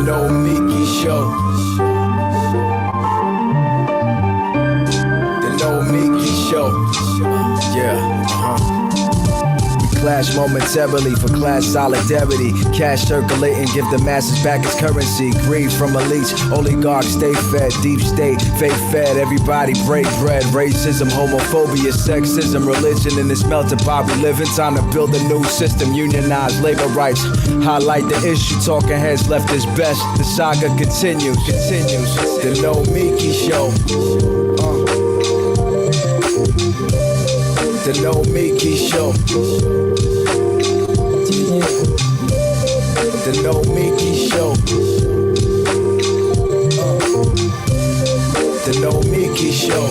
Nomiki show. The Nomiki show. Yeah, clash momentarily for class solidarity. Cash circulating, give the masses back its currency. Greed from elites, oligarchs stay fed. Deep state, fake fed, everybody break bread. Racism, homophobia, sexism, religion in this melting pot we live in. Time to build a new system, unionize labor rights. Highlight the issue, talking heads left is best. The saga continues. The Nomiki show. The Nomiki show. The Nomiki show. The Nomiki show.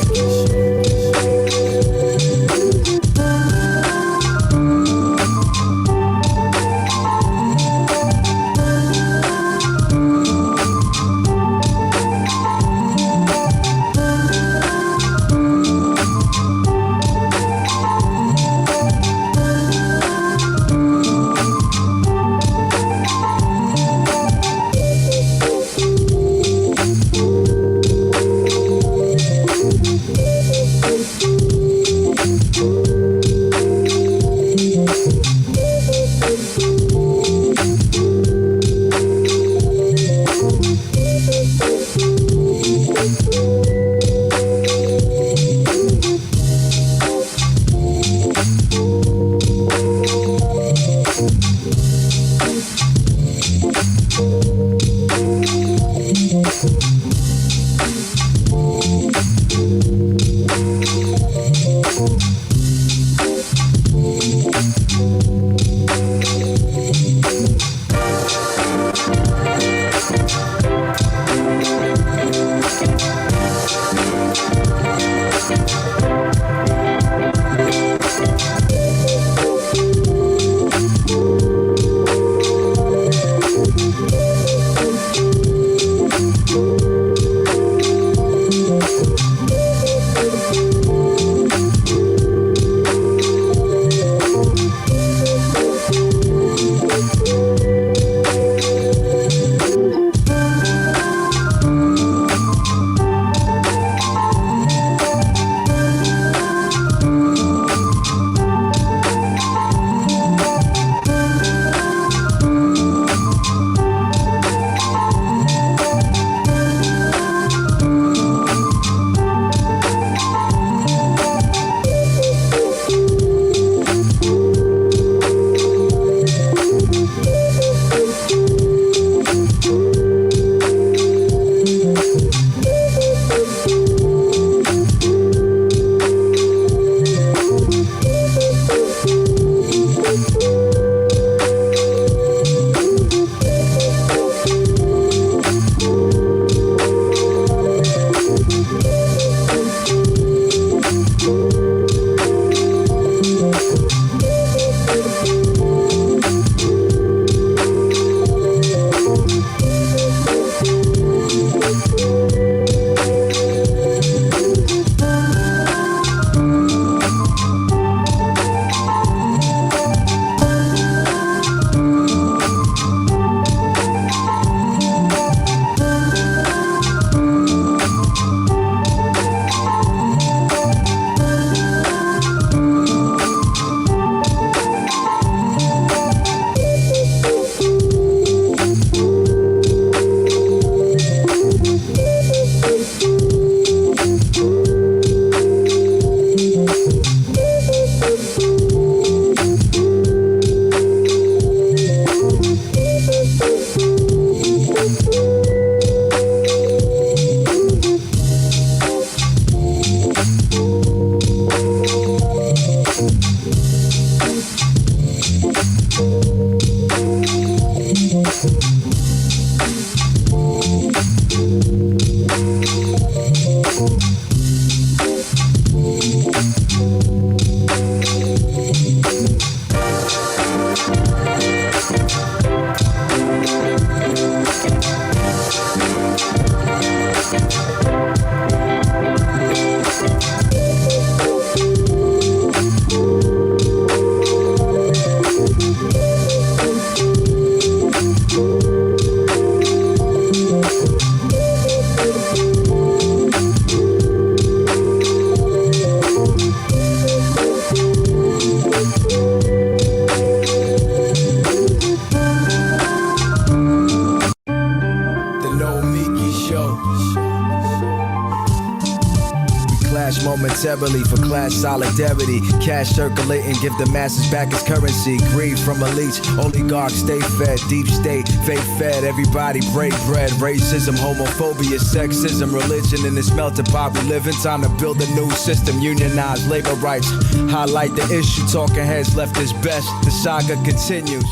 class solidarity, cash circulating, give the masses back its currency. Greed from elites, oligarchs stay fed, deep state, fake fed, everybody break bread. Racism, homophobia, sexism, religion in this melting pot we live in. Time to build a new system, unionize labor rights, highlight the issue, talking heads left is best. The saga continues.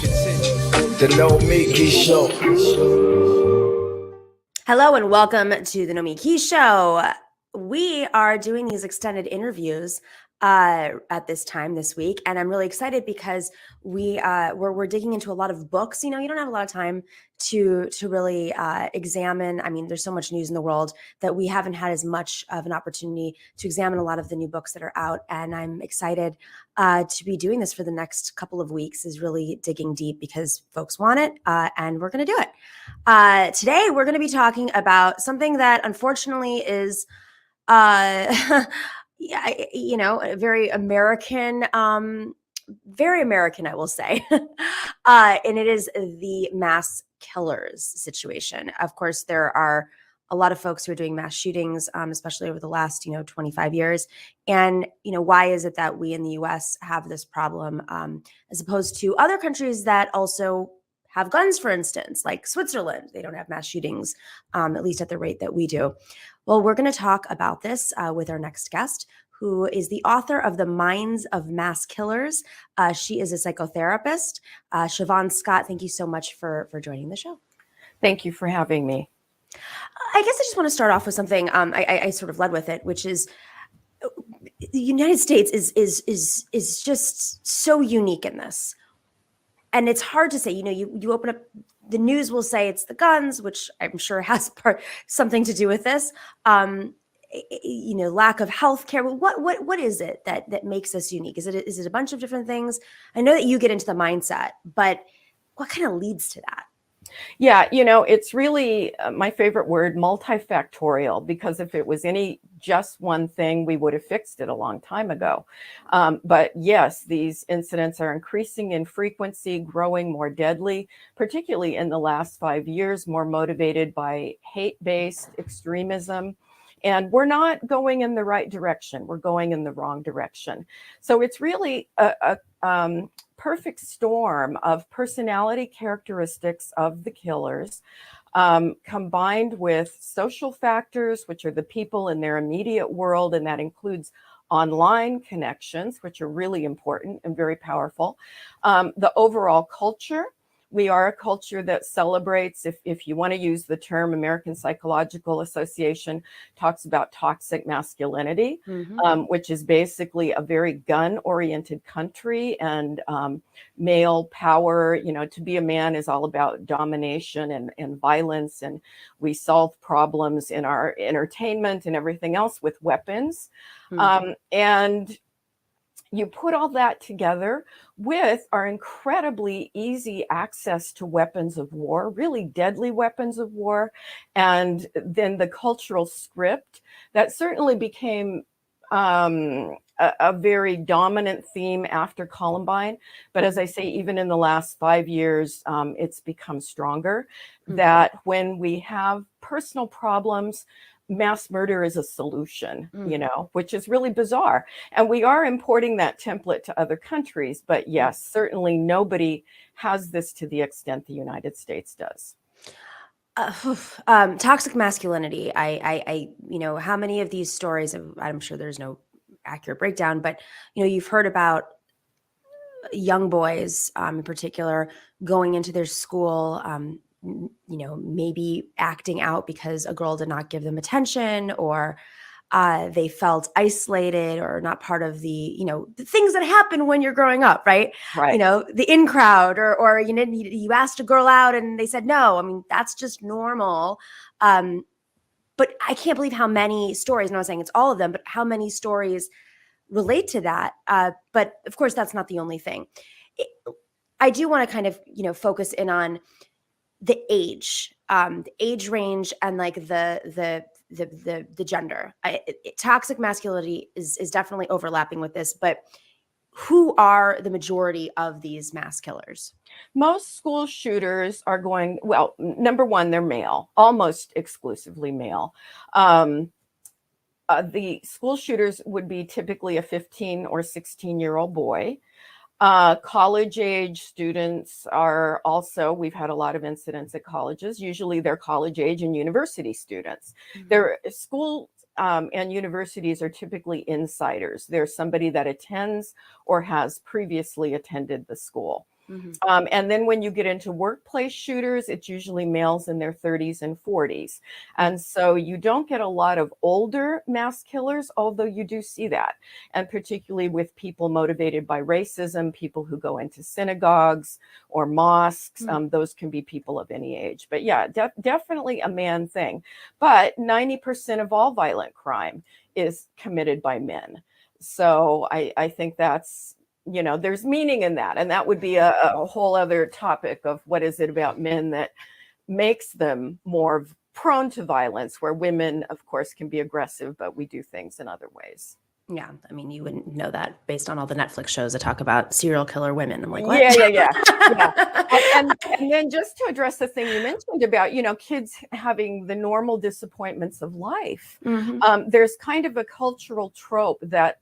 The Nomiki Show. Hello and welcome to the Nomiki Show. We are doing these extended interviews at this time this week, and I'm really excited because we're digging into a lot of books. You know, you don't have a lot of time to really examine. I mean, there's so much news in the world that we haven't had as much of an opportunity to examine a lot of the new books that are out, and I'm excited to be doing this for the next couple of weeks. Is really digging deep because folks want it, and we're going to do it. Today, we're going to be talking about something that unfortunately is you know, very American, I will say. And it is the mass killers situation. Of course, there are a lot of folks who are doing mass shootings, especially over the last, 25 years. And, why is it that we in the US have this problem as opposed to other countries that also have guns, for instance, like Switzerland? They don't have mass shootings, at least at the rate that we do. Well, we're going to talk about this with our next guest, who is the author of The Minds of Mass Killers. She is a psychotherapist. Shavaun Scott, thank you so much for joining the show. Thank you for having me. I guess I just want to start off with something. I sort of led with it, which is the United States is just so unique in this. And it's hard to say, you open up, the news will say it's the guns, which I'm sure has something to do with this. Lack of health care. What is it that makes us unique? Is it a bunch of different things? I know that you get into the mindset, but what kind of leads to that? Yeah, it's really my favorite word, multifactorial, because if it was just one thing, we would have fixed it a long time ago. But yes, these incidents are increasing in frequency, growing more deadly, particularly in the last 5 years, more motivated by hate-based extremism. And we're not going in the right direction. We're going in the wrong direction. So it's really a perfect storm of personality characteristics of the killers, combined with social factors, which are the people in their immediate world, and that includes online connections, which are really important and very powerful. The overall culture. We are a culture that celebrates, if you want to use the term, American Psychological Association talks about toxic masculinity, which is basically a very gun-oriented country, and male power. To be a man is all about domination and violence, and we solve problems in our entertainment and everything else with weapons. And you put all that together with our incredibly easy access to weapons of war, really deadly weapons of war, and then the cultural script that certainly became a very dominant theme after Columbine. But as I say, even in the last 5 years, it's become stronger, that when we have personal problems, mass murder is a solution, which is really bizarre. And we are importing that template to other countries. But yes, certainly nobody has this to the extent the United States does. Toxic masculinity. I how many of these stories, I'm sure there's no accurate breakdown, but, you've heard about young boys in particular going into their school, maybe acting out because a girl did not give them attention, or they felt isolated or not part of the things that happen when you're growing up, right? Right. The in crowd, or you asked a girl out and they said no. I mean, that's just normal. But I can't believe how many stories, I'm not saying it's all of them, but how many stories relate to that. But of course, that's not the only thing. I do want to kind of, focus in on the age range, and like the gender. Toxic masculinity is definitely overlapping with this, but who are the majority of these mass killers? Most school shooters are number one, they're male, almost exclusively male. the school shooters would be typically a 15 or 16-year-old boy. College age students are also, we've had a lot of incidents at colleges. Usually they're college age and university students. Their schools and universities are typically insiders. They're somebody that attends or has previously attended the school. And then when you get into workplace shooters, it's usually males in their 30s and 40s. And so you don't get a lot of older mass killers, although you do see that. And particularly with people motivated by racism, people who go into synagogues or mosques, those can be people of any age. But yeah, definitely a man thing. But 90% of all violent crime is committed by men. So I think that's, there's meaning in that. And that would be a whole other topic of what is it about men that makes them more prone to violence, where women, of course, can be aggressive, but we do things in other ways. Yeah. I mean, you wouldn't know that based on all the Netflix shows that talk about serial killer women. I'm like, what? Yeah. And then just to address the thing you mentioned about, kids having the normal disappointments of life, there's kind of a cultural trope that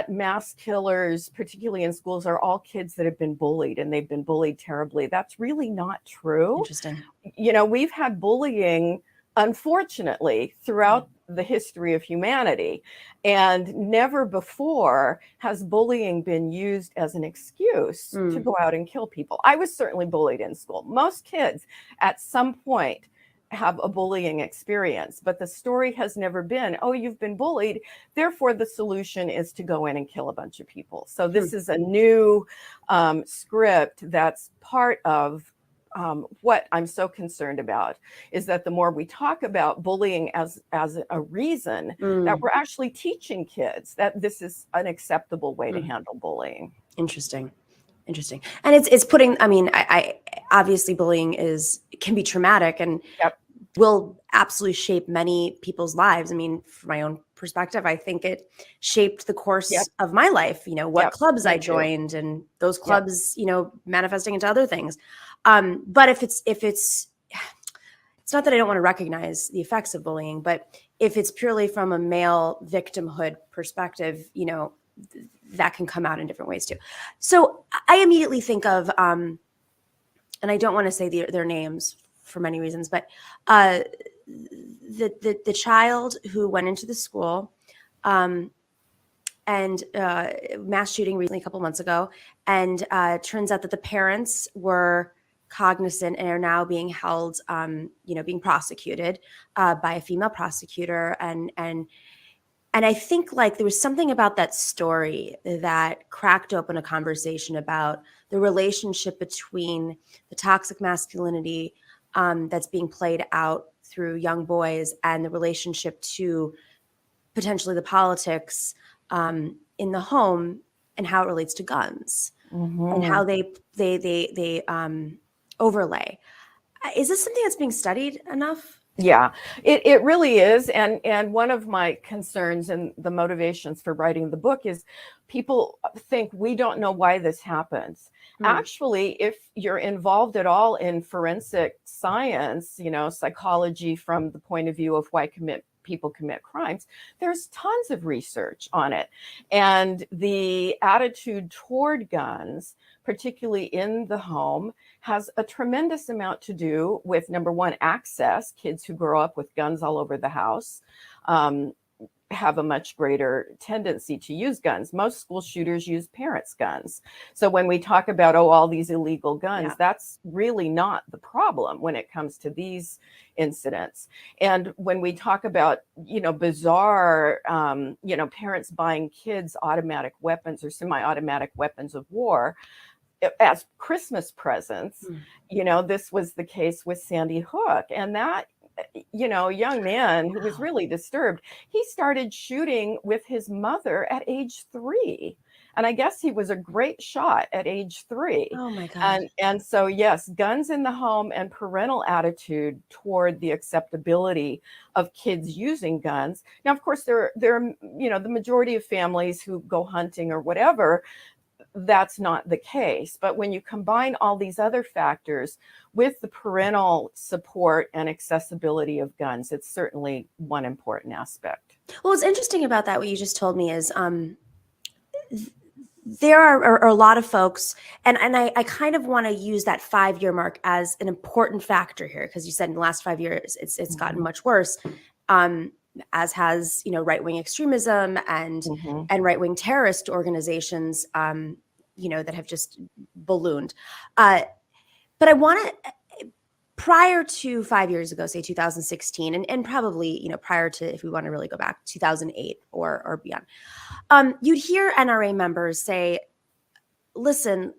mass killers, particularly in schools, are all kids that have been bullied, and they've been bullied terribly. That's really not true. Interesting. We've had bullying, unfortunately, throughout the history of humanity, and never before has bullying been used as an excuse to go out and kill people. I was certainly bullied in school. Most kids at some point have a bullying experience, but the story has never been, oh, you've been bullied, therefore the solution is to go in and kill a bunch of people. So this is a new script that's part of what I'm so concerned about, is that the more we talk about bullying as a reason, that we're actually teaching kids that this is an acceptable way to handle bullying. Interesting. And it's putting, I obviously bullying can be traumatic and will absolutely shape many people's lives. I mean, from my own perspective, I think it shaped the course of my life, what clubs I joined, and those clubs, manifesting into other things. But if it's not that I don't want to recognize the effects of bullying, but if it's purely from a male victimhood perspective, that can come out in different ways too. So I immediately think of, and I don't want to say their names for many reasons, but the child who went into the school and mass shooting recently, a couple months ago, and turns out that the parents were cognizant and are now being held, being prosecuted by a female prosecutor, and I think there was something about that story that cracked open a conversation about the relationship between the toxic masculinity that's being played out through young boys and the relationship to potentially the politics in the home and how it relates to guns and how they overlay. Is this something that's being studied enough? Yeah, it really is. And one of my concerns and the motivations for writing the book is people think we don't know why this happens. Actually, if you're involved at all in forensic science, psychology from the point of view of why people commit crimes, there's tons of research on it. And the attitude toward guns, particularly in the home, has a tremendous amount to do with, number one, access. Kids who grow up with guns all over the house have a much greater tendency to use guns. Most school shooters use parents' guns. So when we talk about, all these illegal guns, that's really not the problem when it comes to these incidents. And when we talk about, bizarre, parents buying kids automatic weapons or semi-automatic weapons of war as Christmas presents, this was the case with Sandy Hook. And that, young man who was really disturbed, he started shooting with his mother at age 3. And I guess he was a great shot at age 3. Oh my God. And so, yes, guns in the home and parental attitude toward the acceptability of kids using guns. Now, of course, there are, the majority of families who go hunting or whatever, that's not the case. But when you combine all these other factors with the parental support and accessibility of guns, it's certainly one important aspect. Well, what's interesting about that, what you just told me, is there are a lot of folks, and I kind of want to use that 5-year mark as an important factor here, because you said in the last 5 years it's gotten much worse, as has, you know, right-wing extremism and right-wing terrorist organizations, you know, that have just ballooned. But I want to, prior to 5 years ago, say 2016, and probably, you know, prior to, if we want to really go back, 2008 or beyond, you'd hear NRA members say, listen,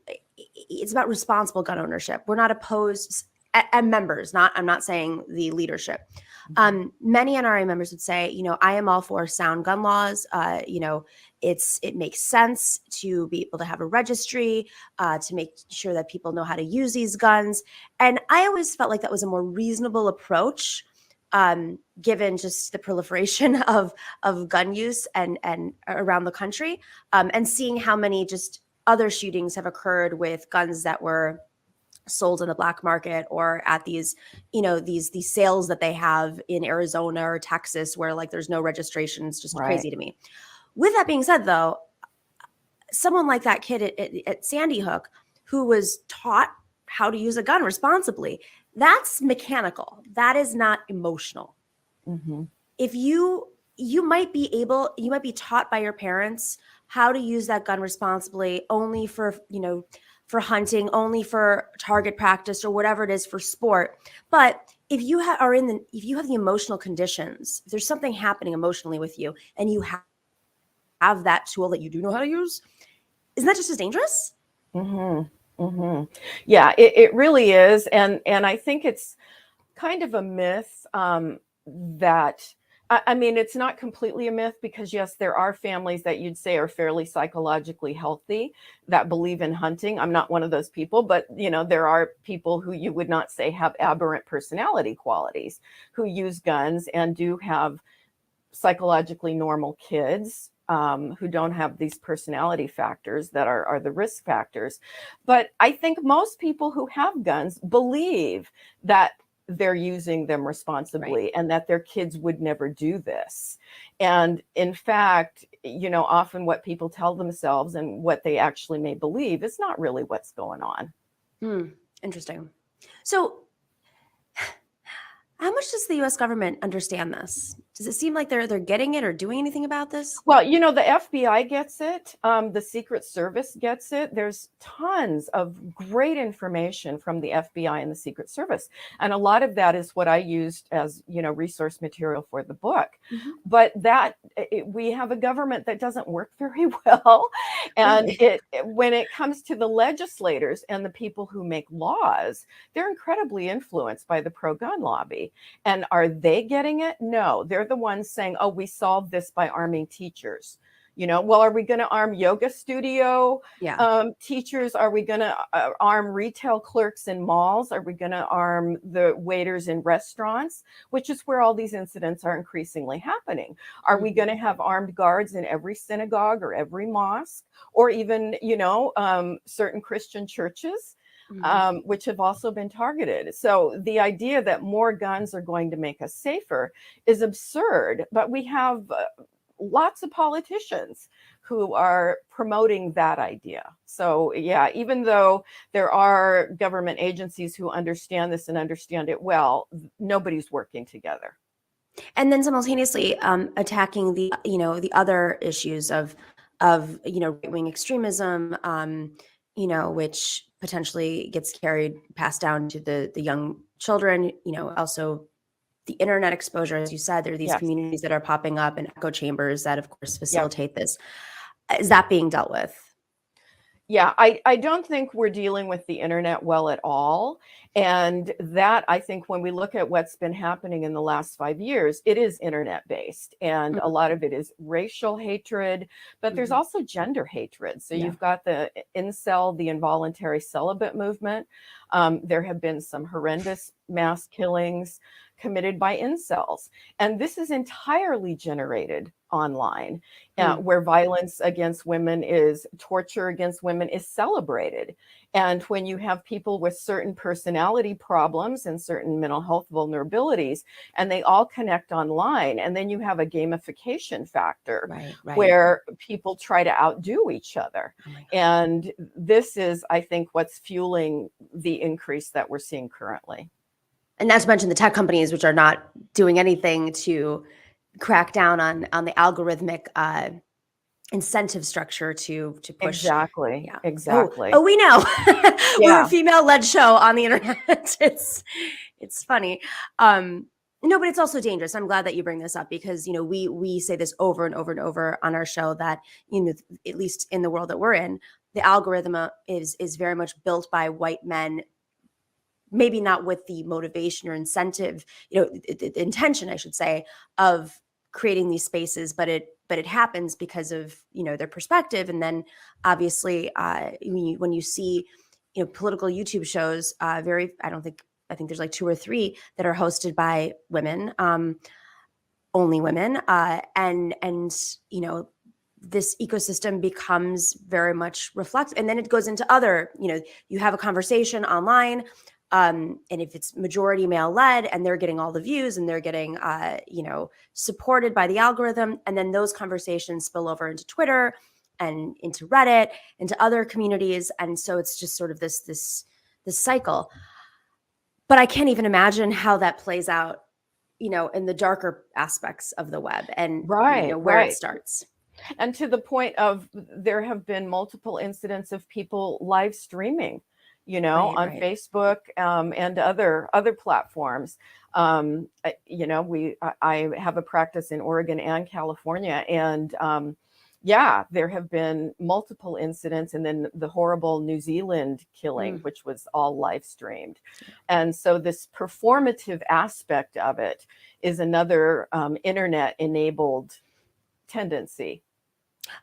it's about responsible gun ownership. We're not opposed, and members, I'm not saying the leadership. Many NRA members would say, you know, I am all for sound gun laws. You know, it makes sense to be able to have a registry, to make sure that people know how to use these guns. And I always felt like that was a more reasonable approach, given just the proliferation of gun use and around the country, and seeing how many just other shootings have occurred with guns that were sold in the black market, or at these, you know, these sales that they have in Arizona or Texas where like there's no registration. It's just crazy to me. With that being said, though, someone like that kid at Sandy Hook, who was taught how to use a gun responsibly, that's mechanical. That is not emotional. If you might be taught by your parents how to use that gun responsibly, only for, you know, for hunting, only for target practice, or whatever it is for sport. But if you have the emotional conditions, if there's something happening emotionally with you, and you have that tool that you do know how to use, isn't that just as dangerous? Yeah, it really is, and I think it's kind of a myth, that. I mean, it's not completely a myth, because yes, there are families that you'd say are fairly psychologically healthy that believe in hunting. I'm not one of those people, but you know, there are people who you would not say have aberrant personality qualities, who use guns and do have psychologically normal kids, who don't have these personality factors that are the risk factors. But I think most people who have guns believe that they're using them responsibly, and that their kids would never do this. And in fact, you know, often what people tell themselves and what they actually may believe is not really what's going on. Interesting. So how much does the US government understand this? Does it seem like they're getting it or doing anything about this? Well, you know, the FBI gets it. The Secret Service gets it. There's tons of great information from the FBI and the Secret Service. And a lot of that is what I used as, you know, resource material for the book. But we have a government that doesn't work very well. And when it comes to the legislators and the people who make laws, they're incredibly influenced by the pro-gun lobby. And are they getting it? No, they're the ones saying, oh, we solved this by arming teachers. You know, well, are we going to arm yoga studio teachers? Are we going to arm retail clerks in malls? Are we going to arm the waiters in restaurants, which is where all these incidents are increasingly happening? Are we going to have armed guards in every synagogue or every mosque, or even, you know, certain Christian churches? Which have also been targeted. So the idea that more guns are going to make us safer is absurd, but we have lots of politicians who are promoting that idea. So yeah, even though there are government agencies who understand this and understand it well, nobody's working together. And then simultaneously attacking the, you know, the other issues of you know, right-wing extremism, you know, which potentially gets passed down to the young children, you know, also the internet exposure. As you said, there are these communities that are popping up and echo chambers that of course facilitate this. Is that being dealt with? Yeah, I don't think we're dealing with the internet well at all. And that, I think, when we look at what's been happening in the last 5 years, it is internet based. And a lot of it is racial hatred, but there's also gender hatred. So you've got the incel, the involuntary celibate movement. There have been some horrendous mass killings committed by incels. And this is entirely generated online, where violence against women is, torture against women is celebrated. And when you have people with certain personality problems and certain mental health vulnerabilities, and they all connect online, and then you have a gamification factor where people try to outdo each other. And this is, I think, what's fueling the increase that we're seeing currently. And not to mention the tech companies, which are not doing anything to crack down on the algorithmic incentive structure to push. Exactly. Yeah. Exactly. Oh, we know. We're a female-led show on the internet. It's funny. No, but it's also dangerous. I'm glad that you bring this up because, you know, we say this over and over and over on our show that, you know, at least in the world that we're in, the algorithm is very much built by white men, maybe not with the motivation or incentive, you know, the intention, I should say, of creating these spaces, but it happens because of, you know, their perspective. And then obviously when you see, you know, political YouTube shows, I think there's like 2 or 3 that are hosted by women, only women, and you know, this ecosystem becomes very much reflective, and then it goes into other, you know, you have a conversation online, and if it's majority male led and they're getting all the views and they're getting, you know, supported by the algorithm, and then those conversations spill over into Twitter and into Reddit, into other communities, and so it's just sort of this cycle. But I can't even imagine how that plays out, you know, in the darker aspects of the web and you know, where it starts. And to the point of, there have been multiple incidents of people live streaming, you know, on Facebook and other platforms. You know, I have a practice in Oregon and California, and there have been multiple incidents, and then the horrible New Zealand killing, which was all live streamed. And so this performative aspect of it is another internet enabled tendency.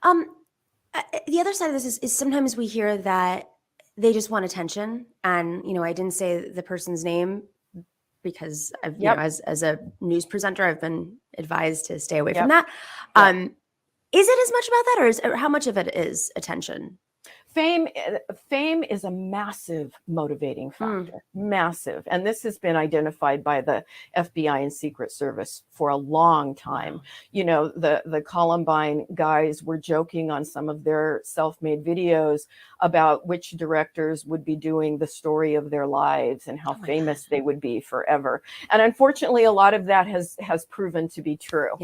The other side of this is sometimes we hear that they just want attention. And, you know, I didn't say the person's name because I've, you know, as a news presenter, I've been advised to stay away from that. Is it as much about that, or how much of it is attention? Fame is a massive motivating factor, massive. And this has been identified by the FBI and Secret Service for a long time. You know, the Columbine guys were joking on some of their self-made videos about which directors would be doing the story of their lives and how famous they would be forever. And unfortunately, a lot of that has proven to be true.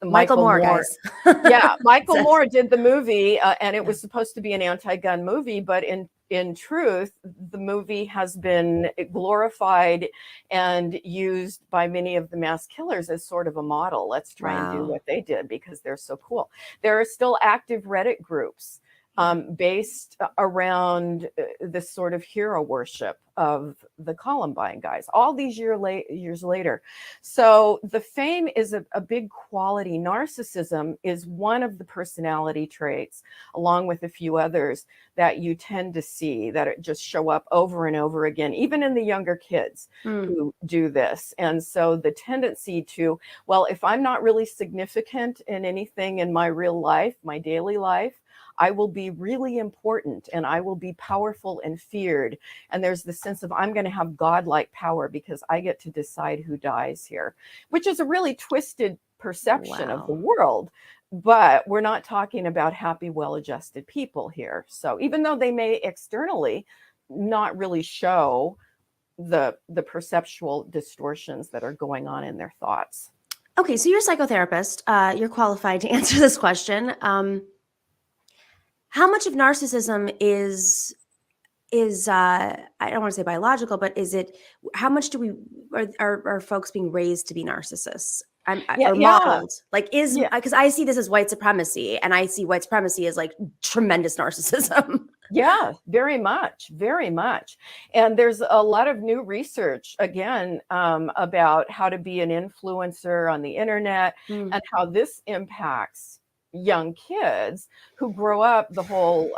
Michael Moore, guys. Michael Moore did the movie, and it was supposed to be an anti-gun movie, but in truth, the movie has been glorified and used by many of the mass killers as sort of a model. Let's try and do what they did because they're so cool. There are still active Reddit groups based around this sort of hero worship of the Columbine guys, all these years later. So the fame is a big quality. Narcissism is one of the personality traits, along with a few others, that you tend to see that it just show up over and over again, even in the younger kids who do this. And so the tendency to, well, if I'm not really significant in anything in my real life, my daily life, I will be really important and I will be powerful and feared. And there's the sense of, I'm going to have godlike power because I get to decide who dies here, which is a really twisted perception of the world. But we're not talking about happy, well-adjusted people here. So even though they may externally not really show the perceptual distortions that are going on in their thoughts. Okay, so you're a psychotherapist. You're qualified to answer this question. How much of narcissism is I don't want to say biological, but is it, how much are folks being raised to be narcissists? Or modeled? Like, because I see this as white supremacy, and I see white supremacy as like tremendous narcissism. Yeah, very much, very much. And there's a lot of new research, again, about how to be an influencer on the internet and how this impacts young kids who grow up the whole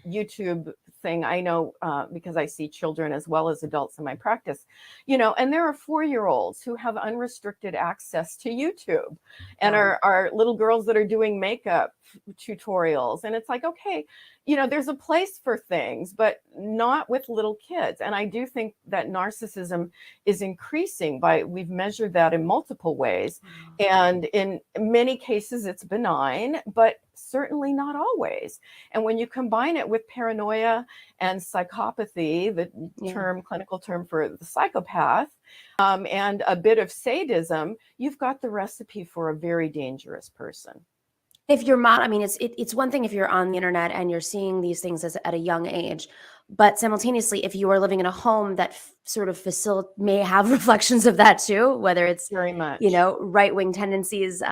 YouTube thing I know, because I see children as well as adults in my practice, and there are 4-year-olds who have unrestricted access to YouTube, and are little girls that are doing makeup tutorials. And it's like, okay, there's a place for things, but not with little kids. And I do think that narcissism is increasing we've measured that in multiple ways. And in many cases, it's benign, but certainly not always. And when you combine it with paranoia and psychopathy, the clinical term for the psychopath, and a bit of sadism, you've got the recipe for a very dangerous person. If you're it's one thing if you're on the internet and you're seeing these things at a young age, but simultaneously, if you are living in a home that sort of may have reflections of that too, whether it's very much, right-wing tendencies,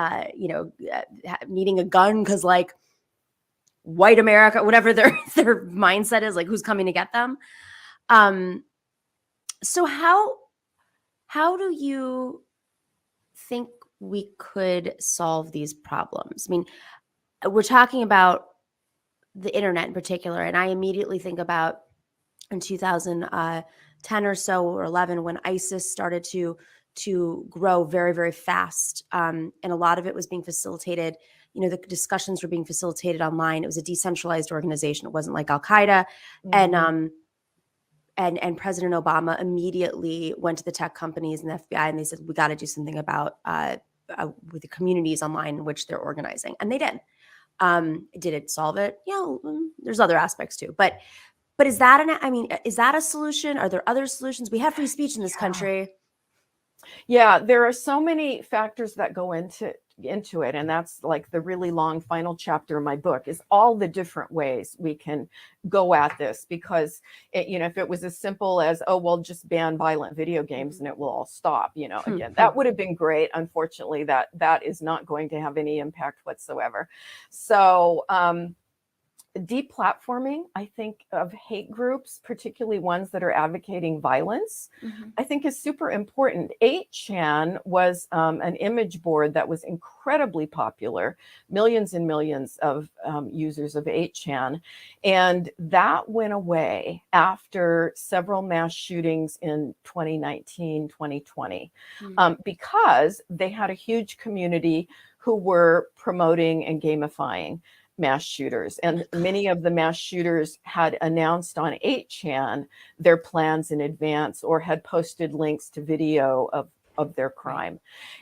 needing a gun because like white America, whatever their mindset is, like who's coming to get them. So how do you think we could solve these problems? I mean, we're talking about the internet in particular, and I immediately think about in 2010 or so or 11 when ISIS started to grow very, very fast, and a lot of it was being facilitated. The discussions were being facilitated online. It was a decentralized organization. It wasn't like Al Qaeda, and President Obama immediately went to the tech companies and the FBI, and they said, we got to do something about with the communities online in which they're organizing. And they did. Did it solve it? There's other aspects too. But is that is that a solution? Are there other solutions? We have free speech in this country. Yeah, there are so many factors that go into it. And that's like the really long final chapter of my book, is all the different ways we can go at this. Because if it was as simple as, oh, well, just ban violent video games and it will all stop, again, that would have been great. Unfortunately, that is not going to have any impact whatsoever. So deplatforming, I think, of hate groups, particularly ones that are advocating violence, I think is super important. 8chan was an image board that was incredibly popular, millions and millions of users of 8chan. And that went away after several mass shootings in 2019, 2020, because they had a huge community who were promoting and gamifying mass shooters. And many of the mass shooters had announced on 8chan their plans in advance, or had posted links to video of their crime.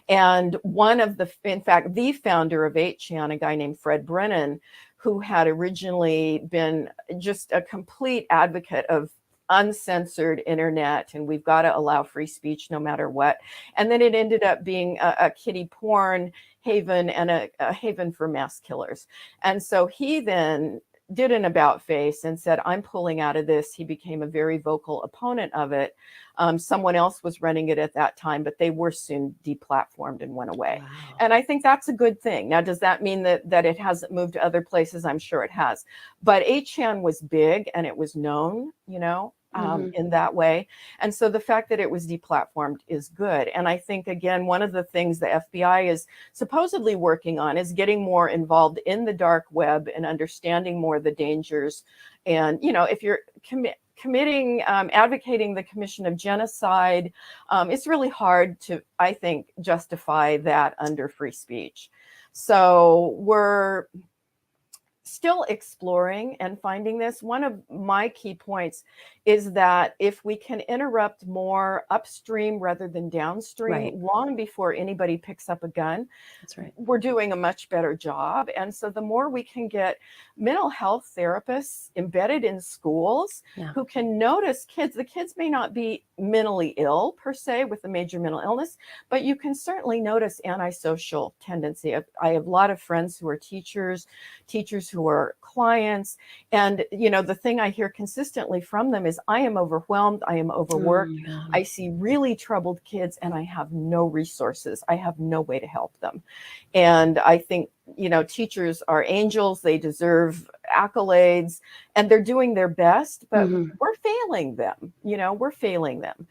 And in fact, the founder of 8chan, a guy named Fred Brennan, who had originally been just a complete advocate of uncensored internet, and we've got to allow free speech no matter what. And then it ended up being a kiddie porn haven and a haven for mass killers. And so he then did an about face and said, I'm pulling out of this. He became a very vocal opponent of it. Someone else was running it at that time, but they were soon deplatformed and went away. Wow. And I think that's a good thing. Now, does that mean that it hasn't moved to other places? I'm sure it has. But 8chan was big and it was known, in that way. And so the fact that it was deplatformed is good. And I think, again, one of the things the FBI is supposedly working on is getting more involved in the dark web and understanding more the dangers. And, if you're advocating the commission of genocide, it's really hard to, I think, justify that under free speech. So we're still exploring and finding this. One of my key points is that if we can interrupt more upstream rather than downstream, long before anybody picks up a gun, that's right, we're doing a much better job. And so the more we can get mental health therapists embedded in schools who can notice kids, the kids may not be mentally ill per se with a major mental illness, but you can certainly notice antisocial tendency. I have a lot of friends who are teachers who are clients. And, the thing I hear consistently from them is, I am overwhelmed. I am overworked. I see really troubled kids and I have no resources. I have no way to help them. And I think, teachers are angels. They deserve accolades and they're doing their best, but we're failing them. We're failing them.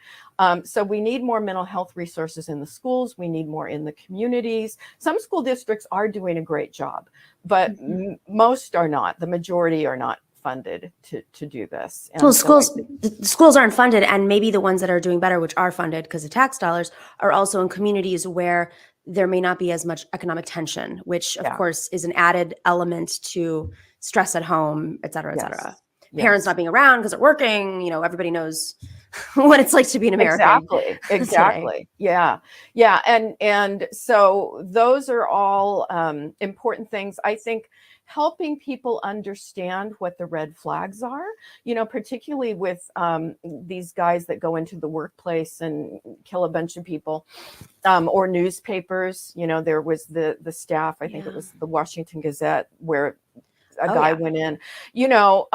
So we need more mental health resources in the schools. We need more in the communities. Some school districts are doing a great job, but most are not. The majority are not funded to do this. And well, so the schools aren't funded, and maybe the ones that are doing better, which are funded because of tax dollars, are also in communities where there may not be as much economic tension, which of course is an added element to stress at home, et cetera, et cetera. Parents not being around because they're working, you know, everybody knows what it's like to be an American. Exactly. Yeah. And so those are all important things. I think helping people understand what the red flags are, you know, particularly with these guys that go into the workplace and kill a bunch of people, or newspapers. You know, there was the staff, I think it was the Washington Gazette, where a guy went in, you know,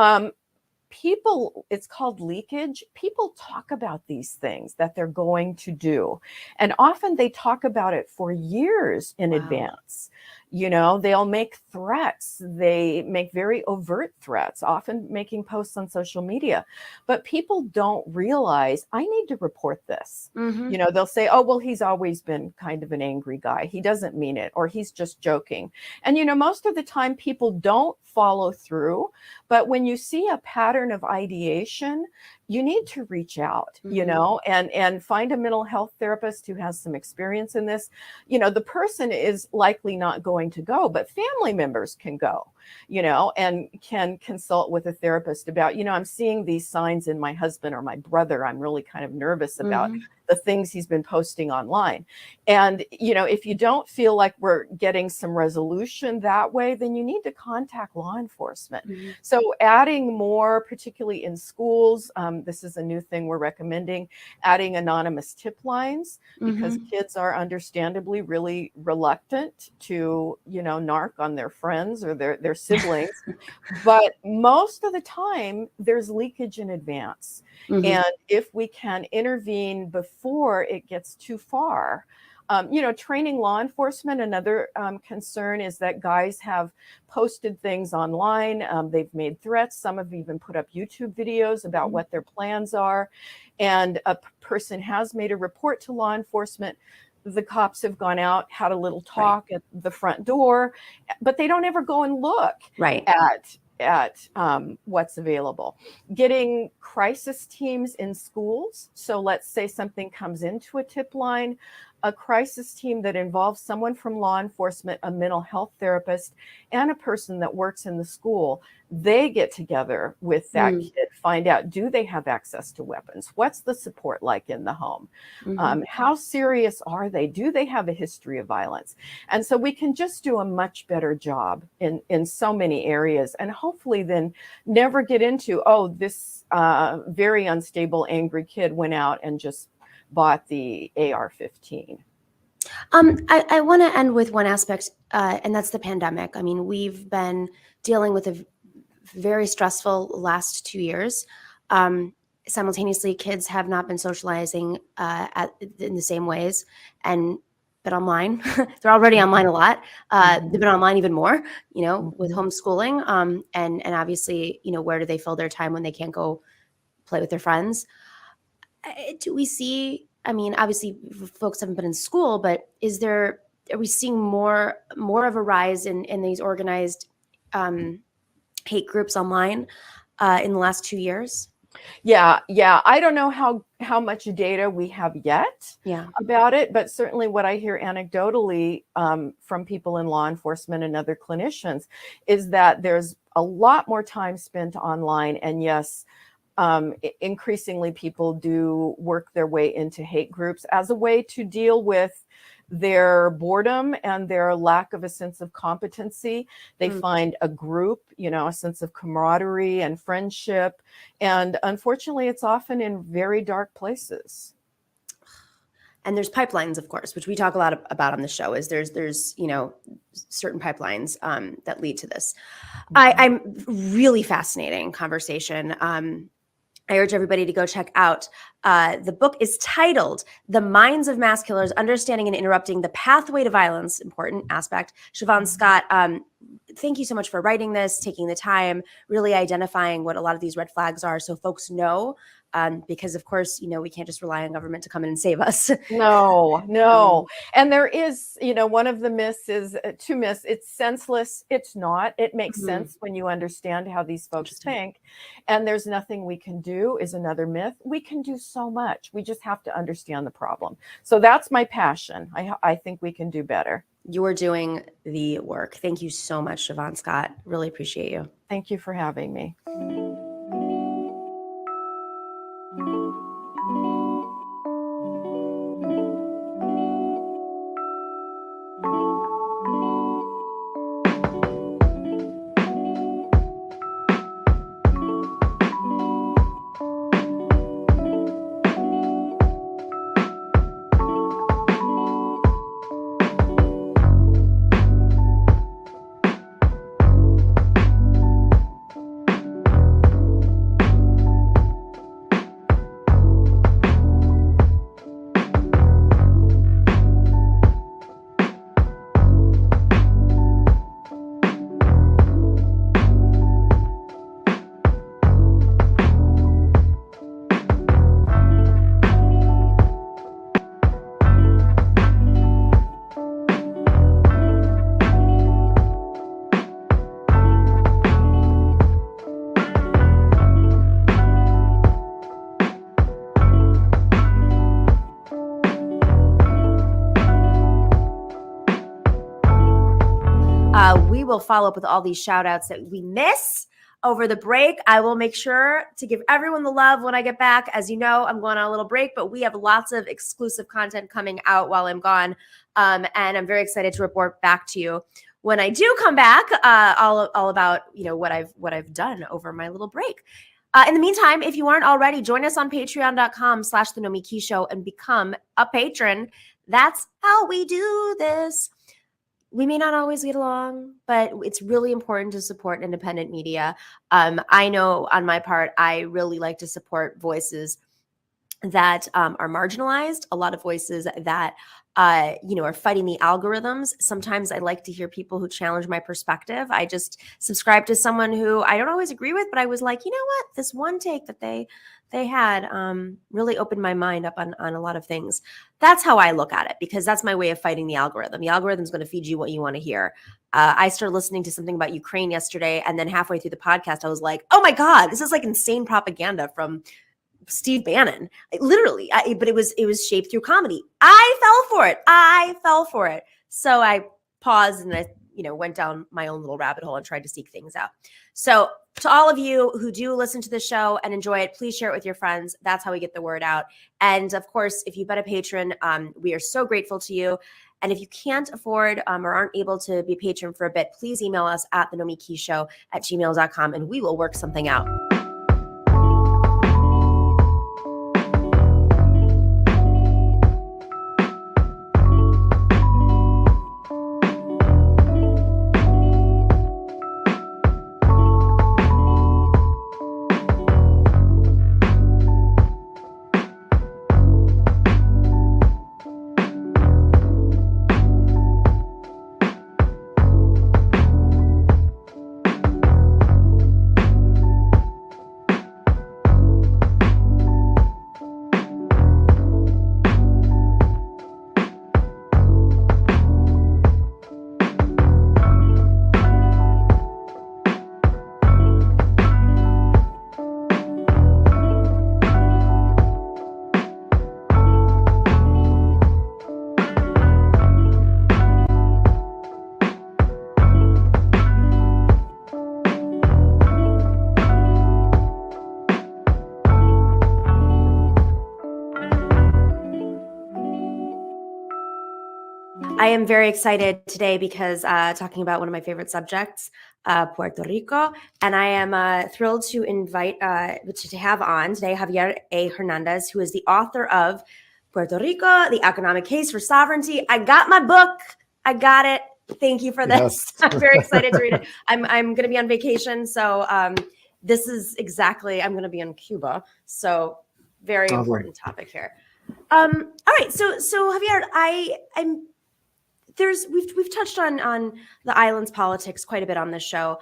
people, it's called leakage. People talk about these things that they're going to do. And often they talk about it for years in advance. You know, they'll make threats. They make very overt threats, often making posts on social media. But people don't realize, I need to report this. You know, they'll say, oh, well, he's always been kind of an angry guy. He doesn't mean it, or he's just joking. And, you know, most of the time people don't follow through. But when you see a pattern of ideation, you need to reach out, you know, and find a mental health therapist who has some experience in this. You know, the person is likely not going to go, but family members can go, you know, and can consult with a therapist about, you know, I'm seeing these signs in my husband or my brother. I'm really kind of nervous about the things he's been posting online. And, you know, if you don't feel like we're getting some resolution that way, then you need to contact law enforcement. So adding more, particularly in schools, this is a new thing we're recommending, adding anonymous tip lines, because kids are understandably really reluctant to, you know, narc on their friends or their siblings. But most of the time there's leakage in advance. And if we can intervene before it gets too far, you know, training law enforcement, another concern is that guys have posted things online. They've made threats. Some have even put up YouTube videos about what their plans are. And a person has made a report to law enforcement. The cops have gone out, had a little talk at the front door, but they don't ever go and look at what's available. Getting crisis teams in schools. So let's say something comes into a tip line, a crisis team that involves someone from law enforcement, a mental health therapist, and a person that works in the school. They get together with that kid, find out, do they have access to weapons? What's the support like in the home? How serious are they? Do they have a history of violence? And so we can just do a much better job in so many areas, and hopefully then never get into, oh, this very unstable, angry kid went out and just bought the AR-15. I want to end with one aspect, and that's the pandemic. I mean, we've been dealing with a very stressful last 2 years. Simultaneously, kids have not been socializing in the same ways and been online. They're already online a lot. They've been online even more, you know, with homeschooling. And obviously, you know, where do they fill their time when they can't go play with their friends? Do we see, I mean, obviously folks haven't been in school, but are we seeing more of a rise in these organized hate groups online in the last 2 years? Yeah. I don't know how much data we have yet about it, but certainly what I hear anecdotally from people in law enforcement and other clinicians is that there's a lot more time spent online. And yes, increasingly people do work their way into hate groups as a way to deal with their boredom and their lack of a sense of competency. They find a group, you know, a sense of camaraderie and friendship. And unfortunately, it's often in very dark places. And there's pipelines, of course, which we talk a lot about on the show. Is there's you know, certain pipelines that lead to this. I'm really fascinating conversation. I urge everybody to go check out The book is titled The Minds of Mass Killers, Understanding and Interrupting the Pathway to Violence, important aspect. Shavaun Scott, thank you so much for writing this, taking the time, really identifying what a lot of these red flags are so folks know, because of course, we can't just rely on government to come in and save us. No. And there is, one of the myths is two myths. It's senseless. It's not. It makes sense when you understand how these folks think. And there's nothing we can do is another myth. We can do so much. We just have to understand the problem. So that's my passion. I think we can do better. You're doing the work. Thank you so much, Shavaun Scott. Really appreciate you. Thank you for having me. We will follow up with all these shout outs that we miss over the break. I will make sure to give everyone the love when I get back. As you know, I'm going on a little break, but we have lots of exclusive content coming out while I'm gone. And I'm very excited to report back to you when I do come back, all about, what I've done over my little break. In the meantime, if you aren't already, join us on patreon.com/the Nomiki Show and become a patron. That's how we do this. We may not always get along, but it's really important to support independent media. I know on my part, I really like to support voices that are marginalized, a lot of voices that are fighting the algorithms. Sometimes I like to hear people who challenge my perspective. I just subscribe to someone who I don't always agree with, but I was like, you know what? This one take that they had really opened my mind up on a lot of things. That's how I look at it, because that's my way of fighting the algorithm. The algorithm's going to feed you what you want to hear. I started listening to something about Ukraine yesterday, and then halfway through the podcast, I was like, oh my God, this is like insane propaganda from Steve Bannon. But it was shaped through comedy. I fell for it. So I paused and I went down my own little rabbit hole and tried to seek things out. So to all of you who do listen to the show and enjoy it, please share it with your friends. That's how we get the word out. And of course, if you've been a patron, we are so grateful to you. And if you can't afford or aren't able to be a patron for a bit, please email us at thenomikishow@gmail.com and we will work something out. I am very excited today because talking about one of my favorite subjects, Puerto Rico, and I am thrilled to invite to have on today Javier A. Hernandez, who is the author of Puerto Rico: The Economic Case for Sovereignty. I got my book. I got it. Thank you for this. Yes. I'm very excited to read it. I'm going to be on vacation, so this is exactly. I'm going to be in Cuba, so Very Awesome. important topic here. All right, so Javier, we've touched on the island's politics quite a bit on this show.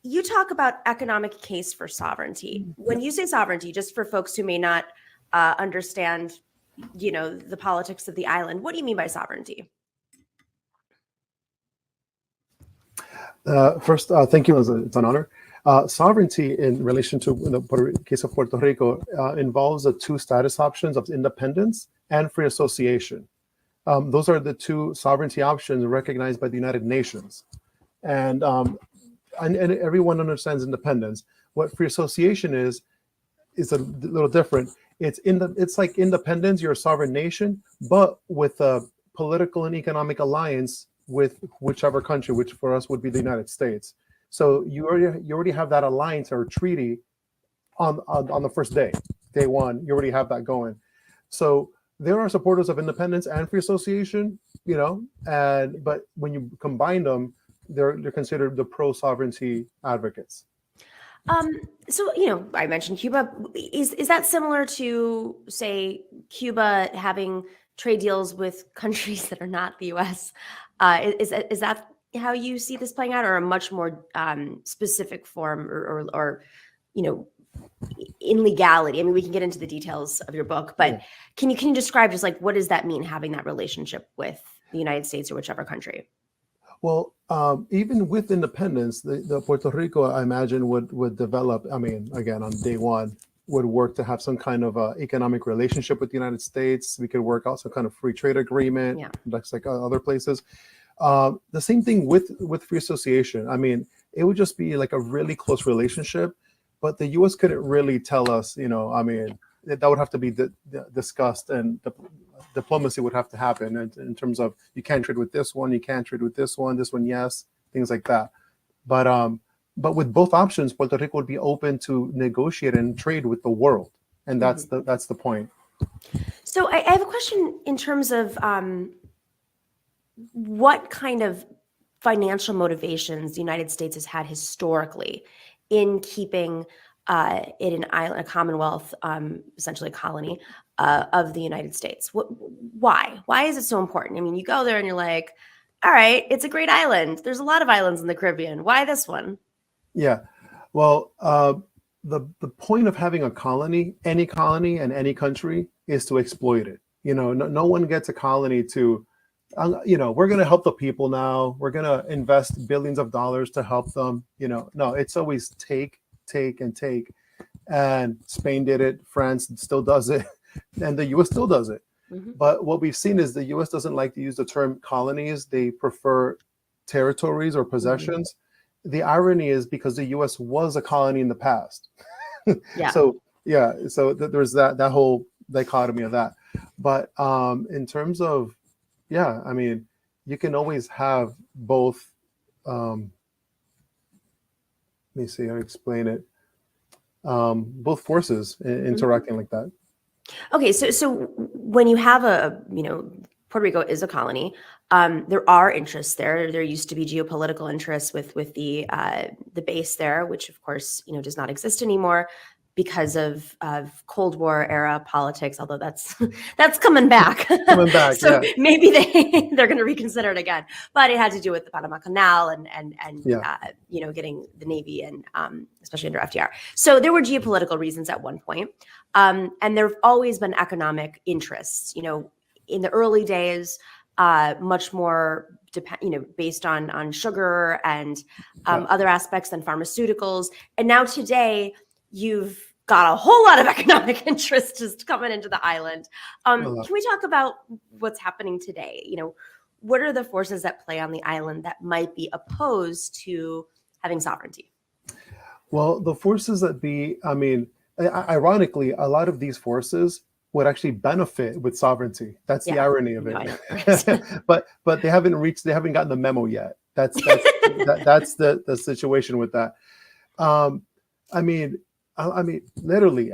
You talk about economic case for sovereignty. When you say sovereignty, just for folks who may not understand, the politics of the island, what do you mean by sovereignty? First, thank you. It's an honor. Sovereignty in relation to the case of Puerto Rico involves the two status options of independence and free association. Those are the two sovereignty options recognized by the United Nations. And everyone understands independence. What free association is a little different. It's like independence, you're a sovereign nation, but with a political and economic alliance with whichever country, which for us would be the United States. So you already have that alliance or treaty on the first day one. You already have that going. So there are supporters of independence and free association, but when you combine them, they're considered the pro-sovereignty advocates. So, I mentioned Cuba. Is that similar to, say, Cuba having trade deals with countries that are not the U.S.? Is that how you see this playing out, or a much more specific form, or in legality? I mean, we can get into the details of your book, but can you describe just like what does that mean, having that relationship with the United States or whichever country? Well, even with independence, the Puerto Rico, I imagine, would develop. I mean, again, on day one, would work to have some kind of economic relationship with the United States. We could work out some kind of free trade agreement, like other places. The same thing with free association. I mean, it would just be like a really close relationship, but the U.S. couldn't really tell us. I mean, that would have to be discussed, and diplomacy would have to happen in terms of you can't trade with this one, you can't trade with this one, yes, things like that. But with both options, Puerto Rico would be open to negotiate and trade with the world, and that's the point. So I have a question in terms of what kind of financial motivations the United States has had historically in keeping it an island, a commonwealth, essentially a colony of the United States. Why? Why is it so important? I mean, you go there and you're like, all right, it's a great island. There's a lot of islands in the Caribbean. Why this one? Yeah, well, the point of having a colony, any colony and any country, is to exploit it. No one gets a colony to, we're going to help the people now. We're going to invest billions of dollars to help them. No, it's always take, and take. And Spain did it. France still does it. And the U.S. still does it. Mm-hmm. But what we've seen is the U.S. doesn't like to use the term colonies. They prefer territories or possessions. Mm-hmm. The irony is because the U.S. was a colony in the past. Yeah. So there's that whole dichotomy of that. But in terms of, I mean, you can always have both. Let me see how to explain it. Both forces interacting like that. Okay, so when you have Puerto Rico is a colony, there are interests there. There used to be geopolitical interests with the base there, which of course does not exist anymore because of Cold War era politics. Although that's coming back. So maybe they're going to reconsider it again. But it had to do with the Panama Canal and getting the Navy and especially under FDR. So there were geopolitical reasons at one point, and there have always been economic interests. In the early days, much more based on sugar and other aspects than pharmaceuticals. And now today, you've got a whole lot of economic interest just coming into the island. Can we talk about what's happening today? What are the forces that play on the island that might be opposed to having sovereignty? Well, the forces that ironically, a lot of these forces would actually benefit with sovereignty. That's the irony of it. But they haven't gotten the memo yet. That's the situation with that. Literally,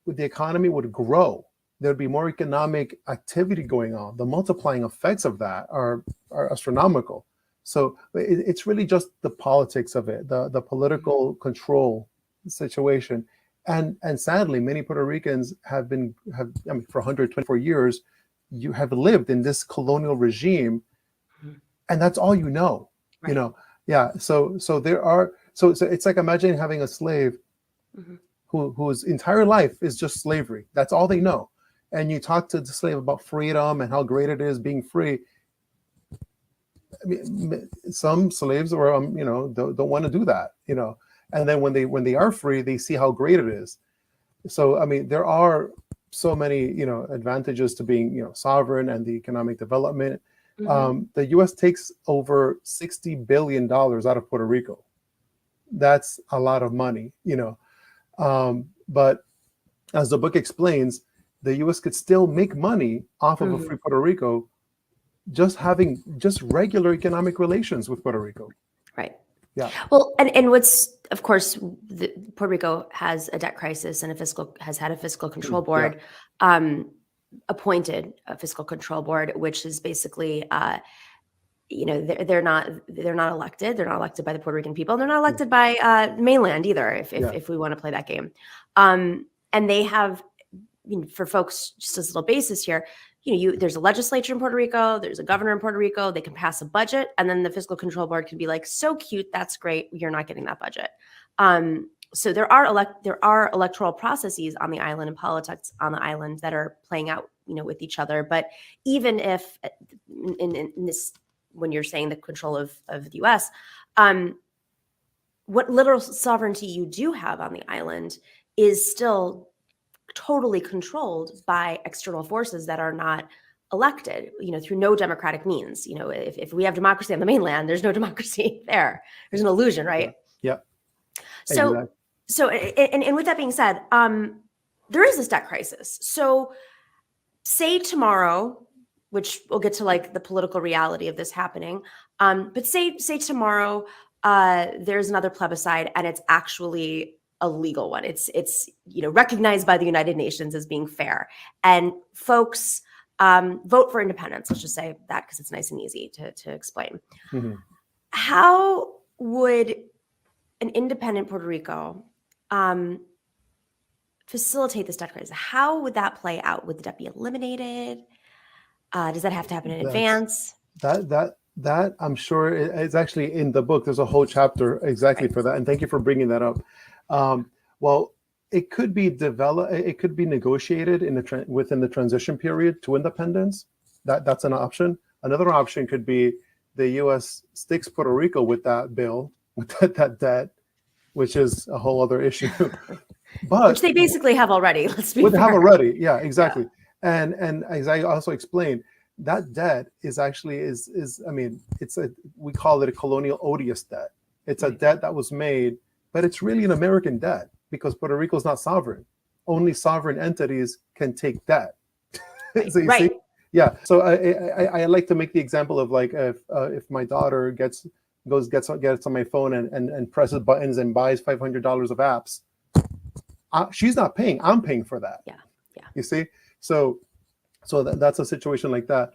the economy would grow. There'd be more economic activity going on. The multiplying effects of that are astronomical. So it's really just the politics of it, the political control situation. And sadly, many Puerto Ricans have I mean, for 124 years, you have lived in this colonial regime, and that's all you know. Right. You know, yeah. So there are so it's like imagine having a slave whose entire life is just slavery. That's all they know. And you talk to the slave about freedom and how great it is being free. I mean, some slaves or you know don't want to do that. You know, and then when they are free, they see how great it is. So I mean, there are so many, you know, advantages to being, you know, sovereign and the economic development. The U.S. takes over $60 billion out of Puerto Rico. That's a lot of money, you know. But as the book explains, the U.S. could still make money off of a free Puerto Rico, just having just regular economic relations with Puerto Rico. Right. Yeah. Well, and what's, of course, Puerto Rico has a debt crisis and has had a fiscal control board, appointed a fiscal control board, which is basically, you know, they're not elected. They're not elected by the Puerto Rican people. And they're not elected by mainland either, if we want to play that game. And they have, you know, for folks, just as a little basis here, you know, there's a legislature in Puerto Rico, there's a governor in Puerto Rico, they can pass a budget, and then the fiscal control board can be like, so cute, that's great, you're not getting that budget. So there are electoral processes on the island and politics on the island that are playing out, you know, with each other. But even if in this, when you're saying the control of the US, what literal sovereignty you do have on the island is still totally controlled by external forces that are not elected, you know, through no democratic means. You know, if we have democracy on the mainland, there's no democracy there. There's an illusion, right? Yeah. So, Exactly. so, and with that being said, there is this debt crisis. So say tomorrow, which we'll get to like the political reality of this happening. But say tomorrow, there's another plebiscite and it's actually a legal one. It's you know, recognized by the United Nations as being fair, and folks vote for independence. Let's just say that because it's nice and easy to explain. How would an independent Puerto Rico facilitate this debt crisis? How would that play out? Would the debt be eliminated? Does that have to happen in advance? That I'm sure it's actually in the book. There's a whole chapter exactly for that, and thank you for bringing that up. Well, it could be developed. It could be negotiated within the transition period to independence. That's an option. Another option could be the U.S. sticks Puerto Rico with that bill, with that debt, which is a whole other issue. But which they basically have already. Let's be fair. Have already. Yeah, exactly. Yeah. And as I also explained, that debt is actually I mean, we call it a colonial odious debt. It's a debt that was made, but it's really an American debt because Puerto Rico is not sovereign. Only sovereign entities can take debt. So you see? Yeah. So I like to make the example of like if my daughter gets on my phone and presses buttons and buys $500 of apps, she's not paying. I'm paying for that. Yeah. You see? So that's a situation like that.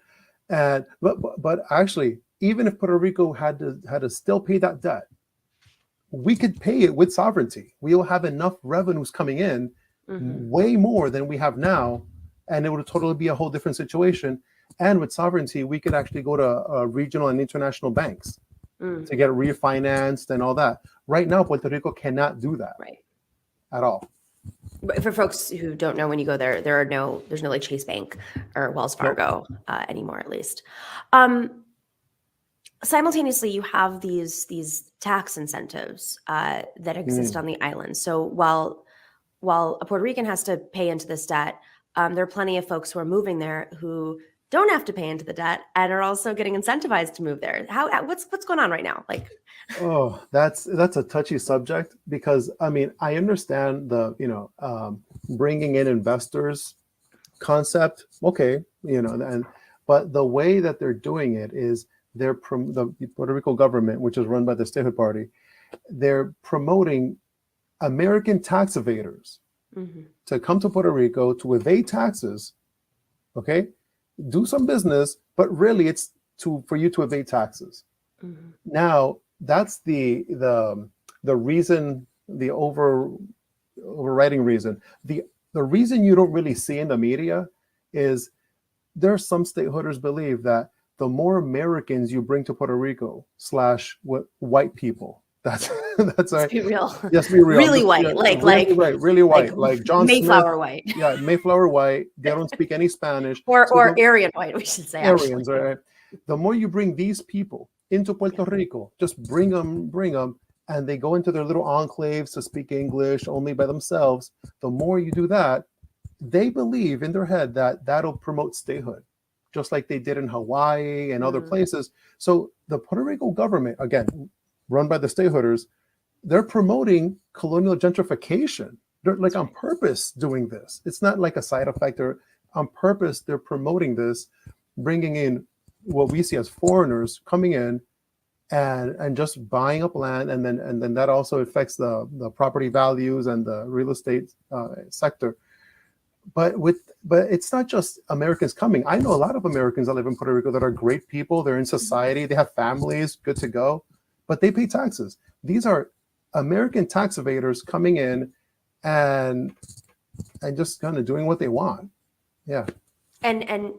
And but actually, even if Puerto Rico had to still pay that debt, we could pay it with sovereignty. We'll have enough revenues coming in, way more than we have now, and it would totally be a whole different situation. And with sovereignty, we could actually go to regional and international banks to get refinanced and all that. Right now, Puerto Rico cannot do that at all. For folks who don't know, when you go there, there's no like Chase Bank or Wells Fargo anymore, at least. Simultaneously, you have these tax incentives that exist on the island. So while a Puerto Rican has to pay into this debt, there are plenty of folks who are moving there who don't have to pay into the debt and are also getting incentivized to move there. What's going on right now? Like, oh, that's a touchy subject because I mean I understand the bringing in investors concept, okay, but the way that they're doing it is the Puerto Rico government, which is run by the statehood party, they're promoting American tax evaders to come to Puerto Rico to evade taxes, okay, do some business, but really it's for you to evade taxes. Now that's the reason, the overriding reason. The reason you don't really see in the media is there are some stateholders believe that the more Americans you bring to Puerto Rico / white people, that's Let's be real. Yes, be real. Really white, really white, really white, like John Mayflower Smith. white. Yeah, Mayflower white. They don't speak any Spanish. or So Aryan white, we should say. Aryans, actually. right? The more you bring these people into Puerto Rico, just bring them, and they go into their little enclaves to speak English only by themselves. The more you do that, they believe in their head that that'll promote statehood, just like they did in Hawaii and other places. So the Puerto Rico government, again, run by the stateholders, they're promoting colonial gentrification. They're like on purpose doing this. It's not like a side effect. Or on purpose, they're promoting this, bringing in what we see as foreigners coming in and just buying up land, and then that also affects the property values and the real estate sector. But it's not just Americans coming. I know a lot of Americans that live in Puerto Rico that are great people. They're in society. They have families, good to go, but they pay taxes. These are American tax evaders coming in and just kind of doing what they want. Yeah. And and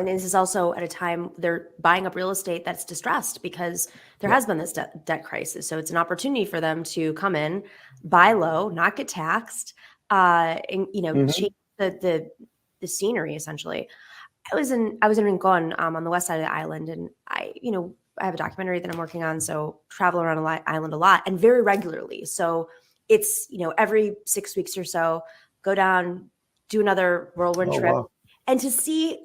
this is also at a time they're buying up real estate that's distressed because there has been this debt crisis. So it's an opportunity for them to come in, buy low, not get taxed, and change the scenery essentially. I was in Rincon on the west side of the island, and I have a documentary that I'm working on, so travel around the island a lot and very regularly. So it's every 6 weeks or so, go down, do another whirlwind trip. Wow. And to see,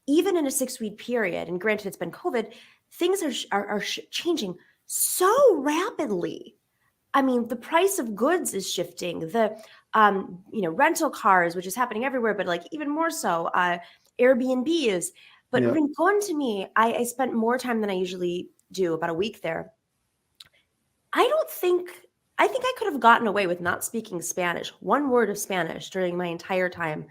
even in a 6-week period, and granted it's been COVID, things are changing so rapidly. I mean, the price of goods is shifting. The rental cars, which is happening everywhere, but like even more so, Airbnbs. But Rincon, to me, I spent more time than I usually do, about a week there. I think I could have gotten away with not speaking Spanish, one word of Spanish, during my entire time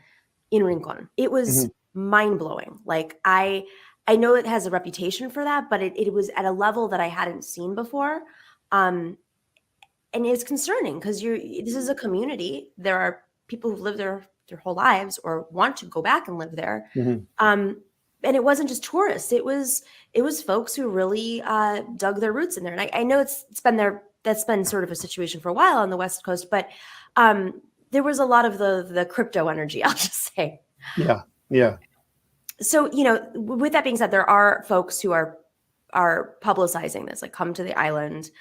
in Rincon. It was mind-blowing. Like I know it has a reputation for that, but it was at a level that I hadn't seen before. And it's concerning because this is a community. There are people who've lived there their whole lives or want to go back and live there. And it wasn't just tourists. It was folks who really dug their roots in there. And I know it's been there. That's been sort of a situation for a while on the West Coast, but there was a lot of the crypto energy, I'll just say. Yeah. So, with that being said, there are folks who are publicizing this, like come to the island,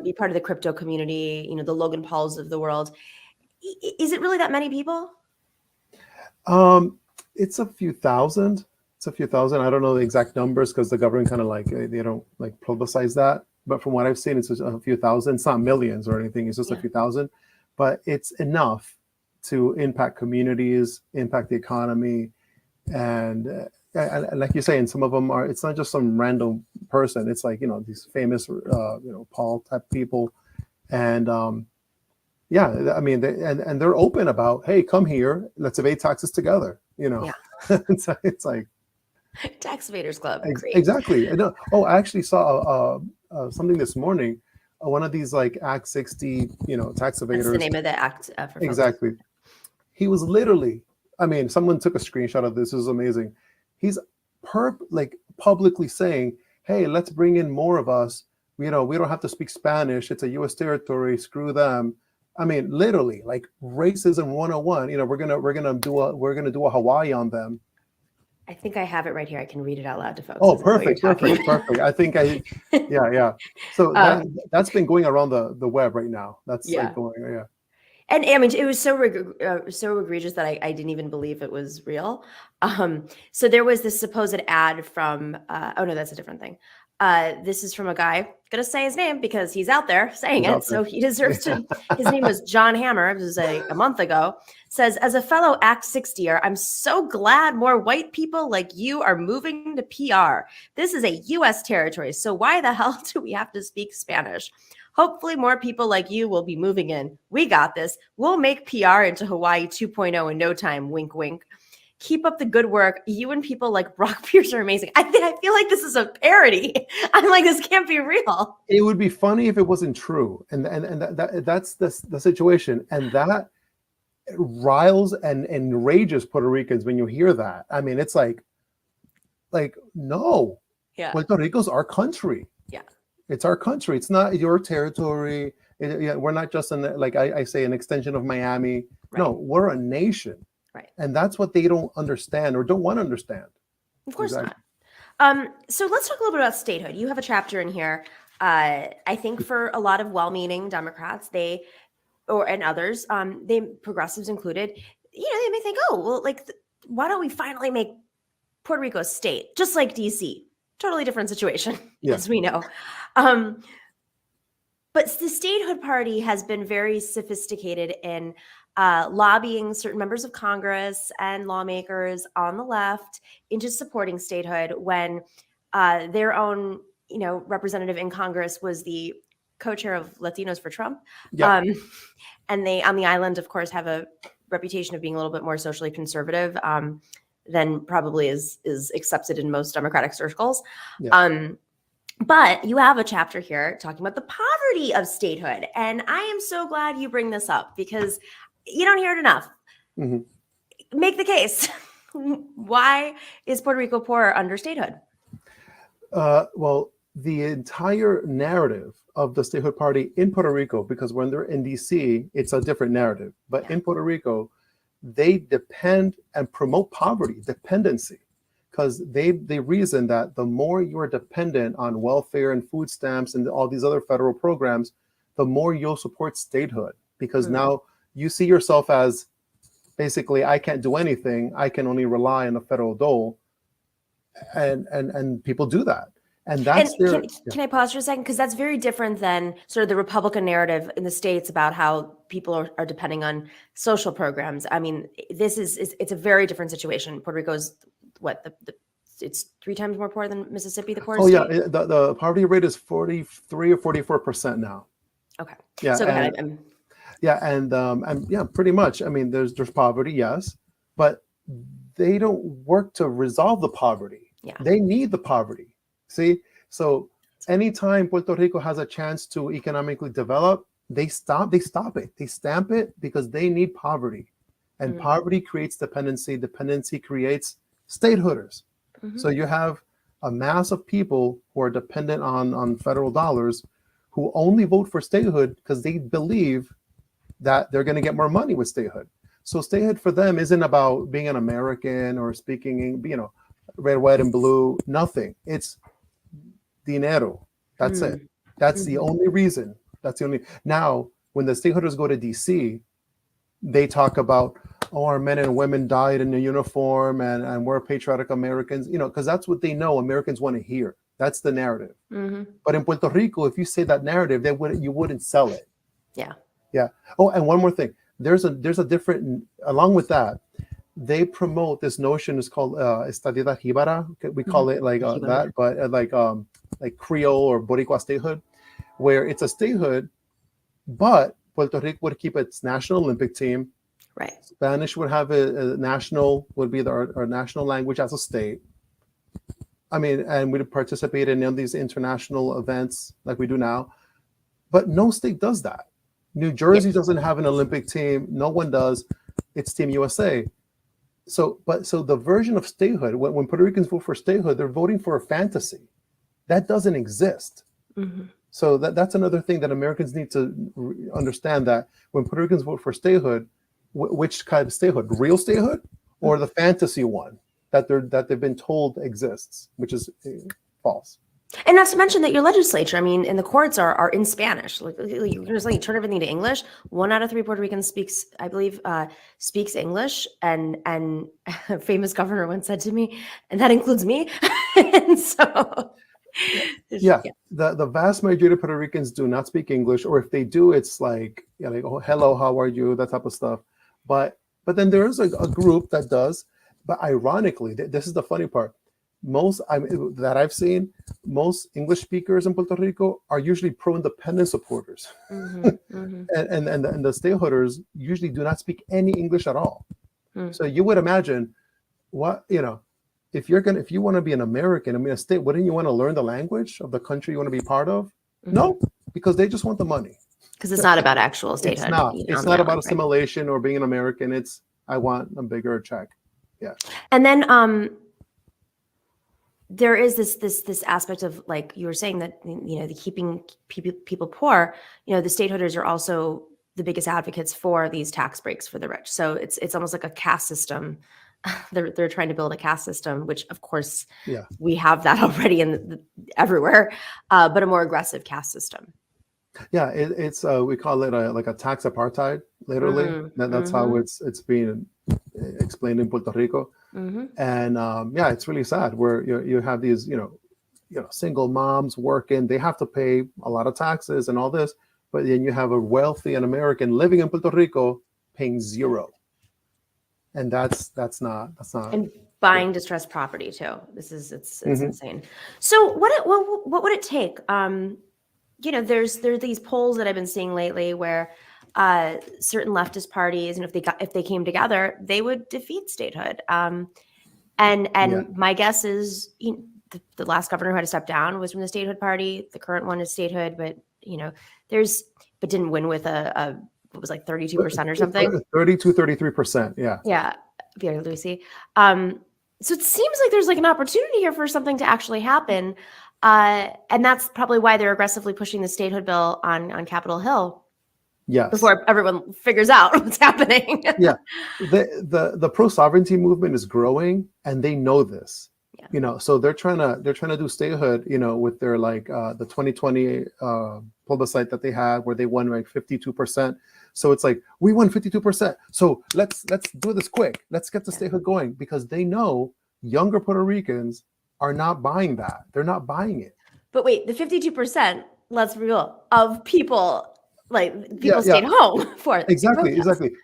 be part of the crypto community, the Logan Pauls of the world. Is it really that many people? It's a few thousand. I don't know the exact numbers because the government kind of they don't publicize that. But from what I've seen, it's a few thousand. It's not millions or anything. It's just a few thousand. But it's enough to impact communities, impact the economy. And like you say, and some of them it's not just some random person. It's like, these famous, Paul type people. And I mean, they're open about, hey, come here, let's evade taxes together, it's like Tax Evaders Club. Exactly. I actually saw something this morning. One of these Act 60, tax evaders. That's the name of the act. For exactly. folks. He was literally. I mean, someone took a screenshot of this. It was amazing. He's publicly saying, "Hey, let's bring in more of us. We don't have to speak Spanish. It's a U.S. territory. Screw them." I mean, literally, racism 101. We're gonna do a Hawaii on them. I think I have it right here. I can read it out loud to folks. Oh, perfect. I think yeah. So that's been going around the web right now. That's going. And I mean, it was so egregious that I didn't even believe it was real. So there was this supposed ad from, oh no, that's a different thing. This is from a guy, I'm gonna say his name because he's out there saying it, so he deserves to. His name was John Hammer. It was a month ago. Says, as a fellow Act 60er, I'm so glad more white people like you are moving to PR. This is a U.S. territory, so why the hell do we have to speak Spanish? Hopefully more people like you will be moving in. We got this. We'll make PR into Hawaii 2.0 in no time. Wink, wink. keep up the good work. You and people like Brock Pierce are amazing. I feel like this is a parody. I'm like, this can't be real. It would be funny if it wasn't true, and that's the situation, and that riles and enrages Puerto Ricans when you hear that. I mean, it's like no, Yeah. Puerto Rico's our country. Yeah. It's our country. It's not your territory. We're not just like I say, an extension of Miami. Right. No, we're a nation. Right. And that's what they don't understand or don't want to understand. Of course Exactly. not. So let's talk a little bit about statehood. You have a chapter in here. I think for a lot of well-meaning Democrats, and others, they progressives included, they may think, oh, well, like, why don't we finally make Puerto Rico a state, just like DC? Totally different situation, as we know. But the statehood party has been very sophisticated in lobbying certain members of Congress and lawmakers on the left into supporting statehood when their own, representative in Congress was the co-chair of Latinos for Trump. Yeah. And they, on the island, of course, have a reputation of being a little bit more socially conservative than probably is accepted in most Democratic circles. Yeah. But you have a chapter here talking about the poverty of statehood. And I am so glad you bring this up because you don't hear it enough. Mm-hmm. Make the case. Why is Puerto Rico poor under statehood? Well, the entire narrative of the statehood party in Puerto Rico, because when they're in DC, it's a different narrative. But in Puerto Rico, they depend and promote poverty, dependency. Because they reason that the more you're dependent on welfare and food stamps and all these other federal programs, the more you'll support statehood. Because now you see yourself as basically, I can't do anything. I can only rely on the federal dole. And people do that. And that's can I pause for a second? Because that's very different than sort of the Republican narrative in the States about how people are depending on social programs. I mean, it's a very different situation. Puerto Rico's it's 3 times more poor than Mississippi, the poorest state? Yeah, the poverty rate is 43 or 44% now. Okay. Yeah. So and pretty much. I mean, there's poverty, yes, but they don't work to resolve the poverty. Yeah. They need the poverty. See, so anytime Puerto Rico has a chance to economically develop, they stop it. They stamp it because they need poverty. And poverty creates dependency. Dependency creates statehooders. Mm-hmm. So you have a mass of people who are dependent on federal dollars who only vote for statehood because they believe that they're going to get more money with statehood. So statehood for them isn't about being an American or speaking, red, white, and blue. Nothing. It's dinero. That's it. That's the only reason. Now, when the stateholders go to DC, they talk about, our men and women died in a uniform and we're patriotic Americans, because that's what they know Americans want to hear. That's the narrative. Mm-hmm. But in Puerto Rico, if you say that narrative, you wouldn't sell it. Yeah. Yeah. Oh, and one more thing. There's a different, along with that, they promote this notion. It's called Estadía Jíbara. We call it like that, but like Creole or Boricua statehood, where it's a statehood, but Puerto Rico would keep its national Olympic team. Right. Spanish would have a national, would be our national language as a state. I mean, and we'd participate in these international events like we do now. But no state does that. New Jersey doesn't have an Olympic team. No one does. It's Team USA. So the version of statehood, when Puerto Ricans vote for statehood, they're voting for a fantasy. That doesn't exist. Mm-hmm. So that's another thing that Americans need to understand, that when Puerto Ricans vote for statehood, which kind of statehood? Real statehood or the fantasy one that they've been told exists, which is false. And not to mention that your legislature, I mean, and the courts are in Spanish. Like, you turn everything to English. 1 out of 3 Puerto Ricans speaks English. And a famous governor once said to me, and that includes me. And so, the vast majority of Puerto Ricans do not speak English, or if they do, it's like, oh, hello, how are you? That type of stuff. But then there is a group that does. But ironically, this is the funny part. That I've seen, most English speakers in Puerto Rico are usually pro-independence supporters. Mm-hmm, mm-hmm. and the stateholders usually do not speak any English at all. Mm. So you would imagine what, if you want to be an American, a state, wouldn't you want to learn the language of the country you want to be part of? No, because they just want the money. Because it's not about actual statehood. It's not about assimilation or being an American. It's, I want a bigger check. Yeah. And then there is this aspect of, like you were saying, that the keeping people poor. The stateholders are also the biggest advocates for these tax breaks for the rich. So it's almost like a caste system. They're trying to build a caste system, which of course we have that already everywhere, but a more aggressive caste system. Yeah, it's we call it like a tax apartheid, literally. That's how it's being explained in Puerto Rico. And it's really sad where you have these single moms working, they have to pay a lot of taxes and all this, but then you have a wealthy American living in Puerto Rico paying zero. And that's not and buying distressed property too. It's insane. So what would it take? There are these polls that I've been seeing lately where certain leftist parties, and if they came together, they would defeat statehood. My guess is the last governor who had to step down was from the statehood party. The current one is statehood, but didn't win with what was like 32% or something. 33%. Yeah. Yeah. Pierre Lucy. So it seems like there's like an opportunity here for something to actually happen. And that's probably why they're aggressively pushing the statehood bill on Capitol Hill. Yes. Before everyone figures out what's happening. Yeah. The pro-sovereignty movement is growing, and they know this. Yeah. So they're trying to do statehood, with their the 2020 plebiscite that they had where they won like 52%. So it's like, we won 52%. So let's do this quick. Let's get the statehood going, because they know younger Puerto Ricans are not buying that. They're not buying it. But wait, the 52%, let's be real, of people stayed home for it. Exactly.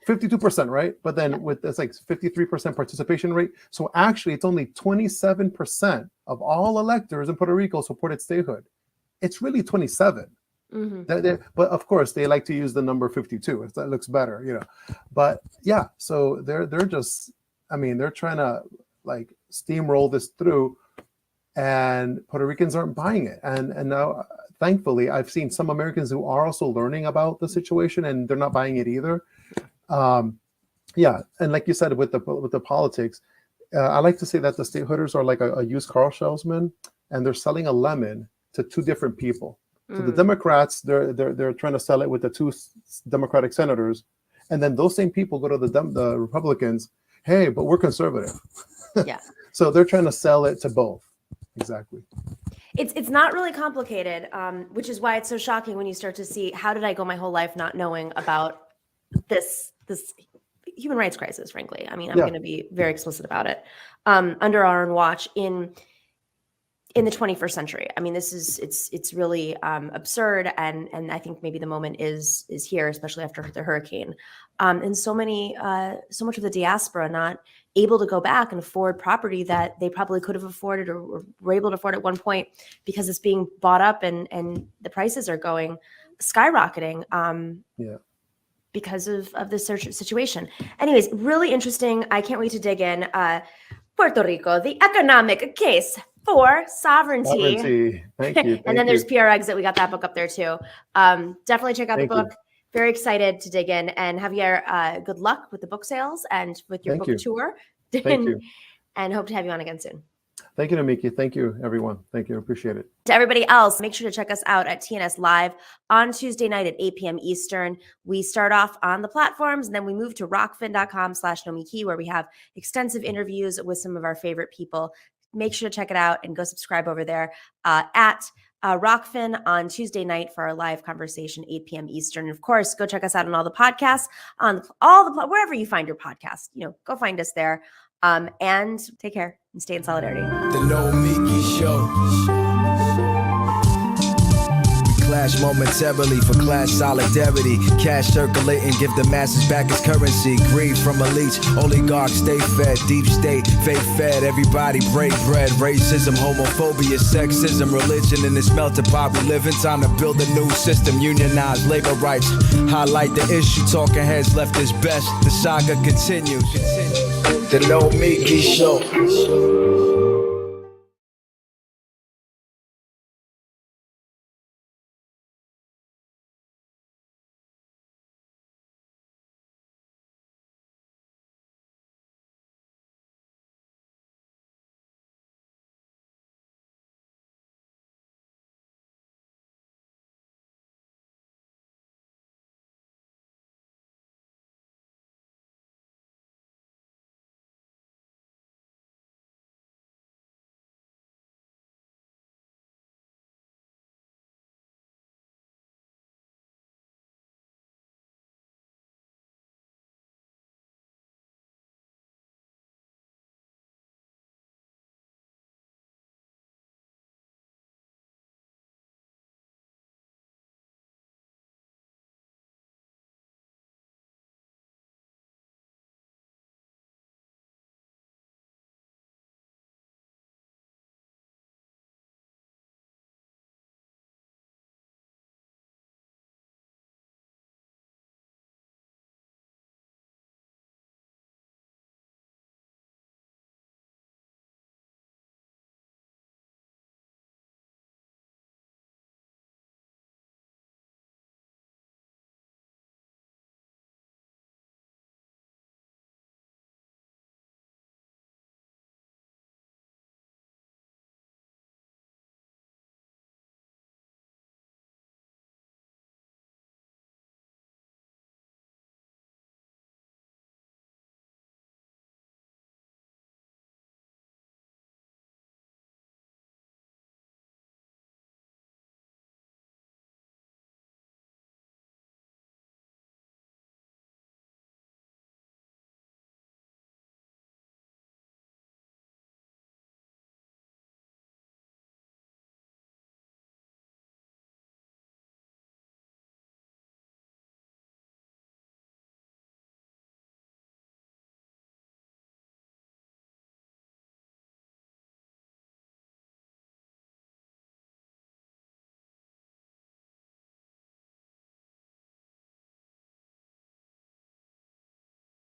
52%, right? But then with this 53% participation rate. So actually it's only 27% of all electors in Puerto Rico supported statehood. It's really 27. But of course they like to use the number 52 if that looks better, But yeah, so they're just, they're trying to steamroll this through, and Puerto Ricans aren't buying it. And now, thankfully, I've seen some Americans who are also learning about the situation, and they're not buying it either. And like you said, with the politics, I like to say that the statehooders are like a used car salesman, and they're selling a lemon to two different people. So the Democrats, they're trying to sell it with the two Democratic senators, and then those same people go to the Republicans. Hey, but we're conservative. Yeah. So they're trying to sell it to both. Exactly. It's not really complicated, which is why it's so shocking when you start to see, how did I go my whole life not knowing about this human rights crisis, frankly. I'm going to be very explicit about it. Under our own watch in the 21st century. It's really absurd, and I think maybe the moment is here, especially after the hurricane. And so much of the diaspora not able to go back and afford property that they probably could have afforded or were able to afford at one point, because it's being bought up and the prices are going skyrocketing because of this situation. Anyways, really interesting. I can't wait to dig in. Puerto Rico, the economic case for sovereignty. Thank you. And then there's PR Exit. We got that book up there too. Definitely check out the book. Very excited to dig in. And Javier, good luck with the book sales and with your book tour. Thank you. And hope to have you on again soon. Thank you, Nomiki. Thank you, everyone. Thank you. Appreciate it. To everybody else, make sure to check us out at TNS Live on Tuesday night at 8 p.m. Eastern. We start off on the platforms, and then we move to rockfin.com/Nomiki, where we have extensive interviews with some of our favorite people. Make sure to check it out and go subscribe over there at Rockfin on Tuesday night for our live conversation, 8 p.m. Eastern. And of course, go check us out on all the podcasts, on wherever you find your podcast. Go find us there. And take care and stay in solidarity. The Nomiki Show. Clash momentarily for class solidarity. Cash circulating, give the masses back its currency. Greed from elites, oligarchs stay fed. Deep state, fake fed, everybody break bread. Racism, homophobia, sexism, religion in this melting pot we live in. Time to build a new system, unionize labor rights. Highlight the issue, talking heads left is best. The saga continues. The Nomiki Show.